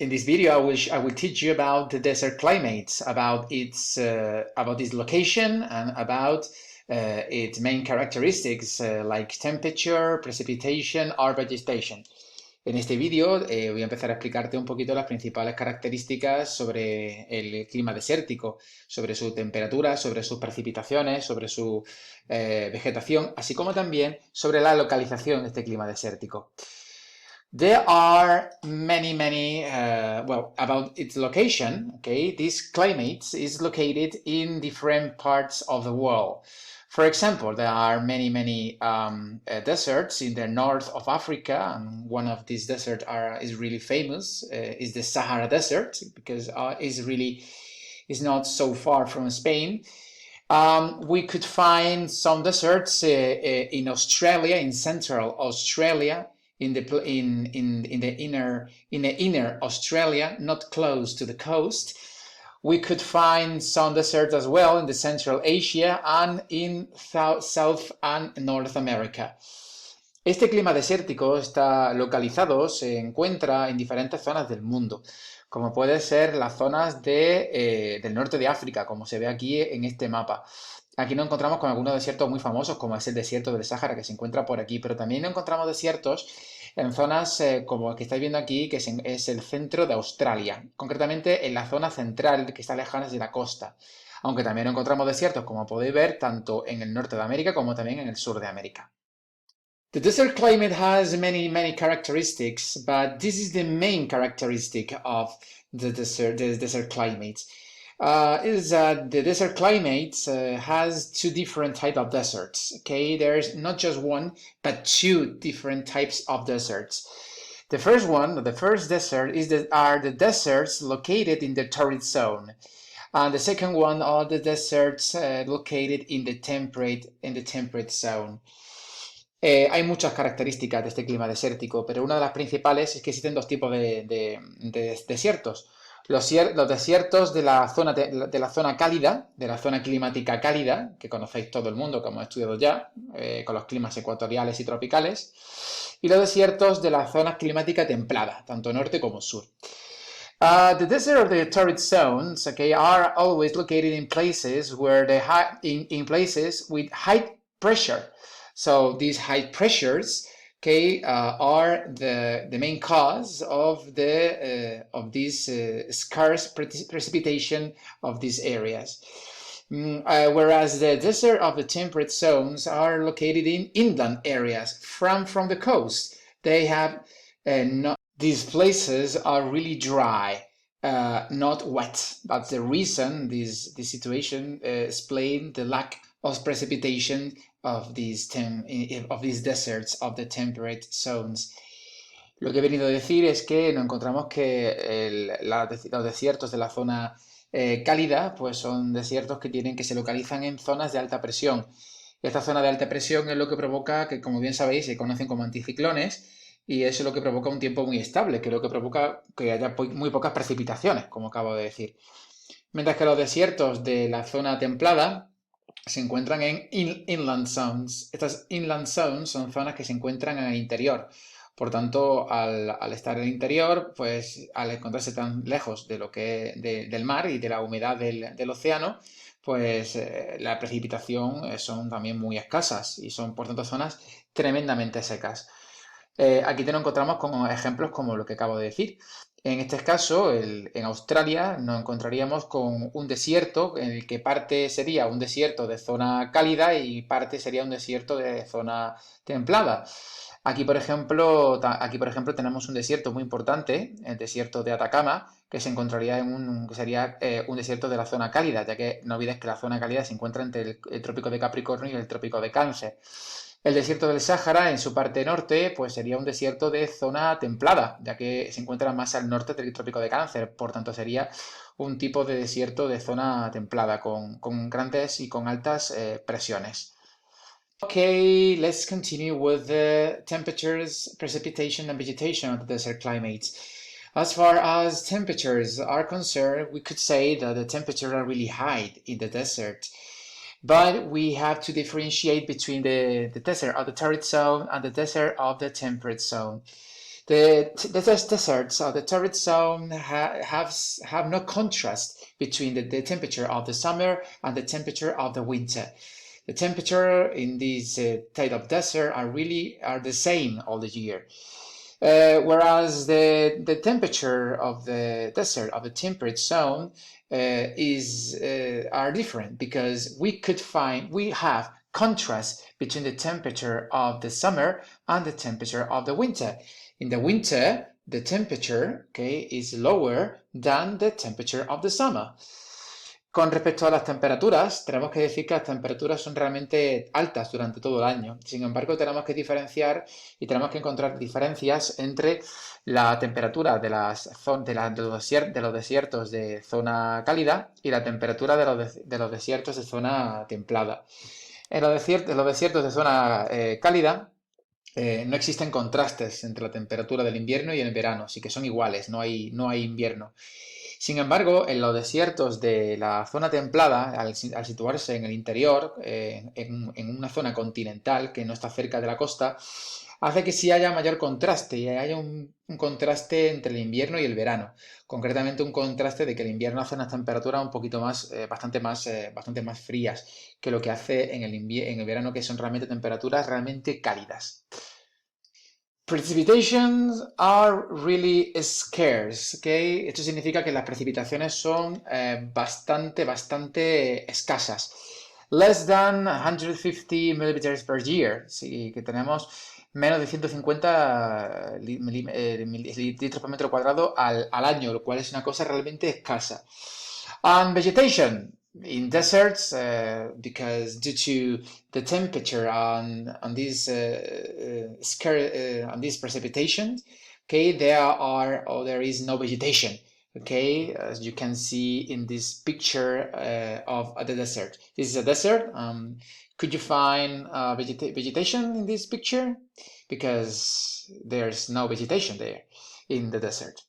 In this video, I will teach you about the desert climates, about its location, and about its main characteristics like temperature, precipitation, or vegetation. En este vídeo voy a empezar a explicarte un poquito las principales características sobre el clima desértico, sobre su temperatura, sobre sus precipitaciones, sobre su vegetación, así como también sobre la localización de este clima desértico. There are many, about its location, okay, this climate is located in different parts of the world. For example, there are many deserts in the north of Africa, and one of these deserts is really famous, is the Sahara Desert, because is not so far from Spain. We could find some deserts in Australia, in central Australia, in the inner Australia, not close to the coast. We could find some deserts as well in the Central Asia and in South and North America. Este clima desértico está localizado, se encuentra en diferentes zonas del mundo, como puede ser las zonas del norte de África, como se ve aquí en este mapa. Aquí nos encontramos con algunos desiertos muy famosos, como es el desierto del Sáhara, que se encuentra por aquí, pero también encontramos desiertos en zonas como el que estáis viendo aquí, que es el centro de Australia, concretamente en la zona central, que está lejana de la costa. Aunque también encontramos desiertos, como podéis ver, tanto en el norte de América como también en el sur de América. The desert climate has many characteristics, but this is the main characteristic of the desert climate. Is that the desert climate has two different types of deserts. Okay, there's not just one, but two different types of deserts. The first desert are the deserts located in the torrid zone. And the second one are the deserts located in the temperate zone. Hay muchas características de este clima desértico, pero una de las principales es que existen dos tipos de desiertos. Los desiertos de la zona cálida, de la zona climática cálida, que conocéis todo el mundo, como hemos estudiado ya, con los climas ecuatoriales y tropicales, y los desiertos de la zona climática templada, tanto norte como sur. The desert of the torrid zones, okay, are always located in places where in places with high pressure. So these high pressures, okay, are the main cause of this scarce precipitation of these areas. Whereas the desert of the temperate zones are located in inland areas from the coast. They have these places are really dry, not wet. That's the reason this situation explains the lack of precipitation of these deserts of the temperate zones. Lo que he venido a decir es que nos encontramos que los desiertos de la zona cálida pues son desiertos que se localizan en zonas de alta presión. Esta zona de alta presión es lo que provoca que, como bien sabéis, se conocen como anticiclones, y eso es lo que provoca un tiempo muy estable, que es lo que provoca que haya muy pocas precipitaciones, como acabo de decir. Mientras que los desiertos de la zona templada se encuentran en inland zones. Estas inland zones son zonas que se encuentran en el interior. Por tanto, al estar en el interior, pues al encontrarse tan lejos de del mar y de la humedad del océano, pues la precipitación son también muy escasas y son, por tanto, zonas tremendamente secas. Aquí te lo encontramos con ejemplos como lo que acabo de decir. En este caso, en Australia, nos encontraríamos con un desierto en el que parte sería un desierto de zona cálida y parte sería un desierto de zona templada. Aquí, por ejemplo, tenemos un desierto muy importante, el desierto de Atacama, que se encontraría que sería un desierto de la zona cálida, ya que no olvides que la zona cálida se encuentra entre el trópico de Capricornio y el trópico de Cáncer. El desierto del Sáhara, en su parte norte, pues sería un desierto de zona templada, ya que se encuentra más al norte del trópico de Cáncer. Por tanto, sería un tipo de desierto de zona templada, con grandes y con altas presiones. Okay, let's continue with the temperatures, precipitation, and vegetation of the desert climates. As far as temperatures are concerned, we could say that the temperatures are really high in the desert. But we have to differentiate between the desert of the torrid zone and the desert of the temperate zone. The deserts or the torrid zone have no contrast between the temperature of the summer and the temperature of the winter. The temperature in these type of desert are the same all the year. Whereas the temperature of the desert of the temperate zone are different, because we have contrast between the temperature of the summer and the temperature of the winter. In the winter, the temperature, okay, is lower than the temperature of the summer. Con respecto a las temperaturas, tenemos que decir que las temperaturas son realmente altas durante todo el año. Sin embargo, tenemos que diferenciar y tenemos que encontrar diferencias entre la temperatura de los desiertos de zona cálida y la temperatura de los desiertos de zona templada. En los desiertos de zona cálida, no existen contrastes entre la temperatura del invierno y el verano, así que son iguales, no hay invierno. Sin embargo, en los desiertos de la zona templada, al situarse en el interior, en una zona continental que no está cerca de la costa, hace que sí haya mayor contraste y haya un contraste entre el invierno y el verano. Concretamente, un contraste de que el invierno hace unas temperaturas un poquito más, bastante más frías que lo que hace en el verano, que son realmente temperaturas realmente cálidas. Precipitations are really scarce, ¿ok? Esto significa que las precipitaciones son bastante escasas. Less than 150 millimeters per year, sí, que tenemos menos de 150 litros por metro cuadrado al año, lo cual es una cosa realmente escasa. And vegetation in deserts, because due to the temperature on these on this precipitation, okay, there is no vegetation. Okay, as you can see in this picture of the desert. This is a desert. Could you find vegetation in this picture? Because there's no vegetation there in the desert.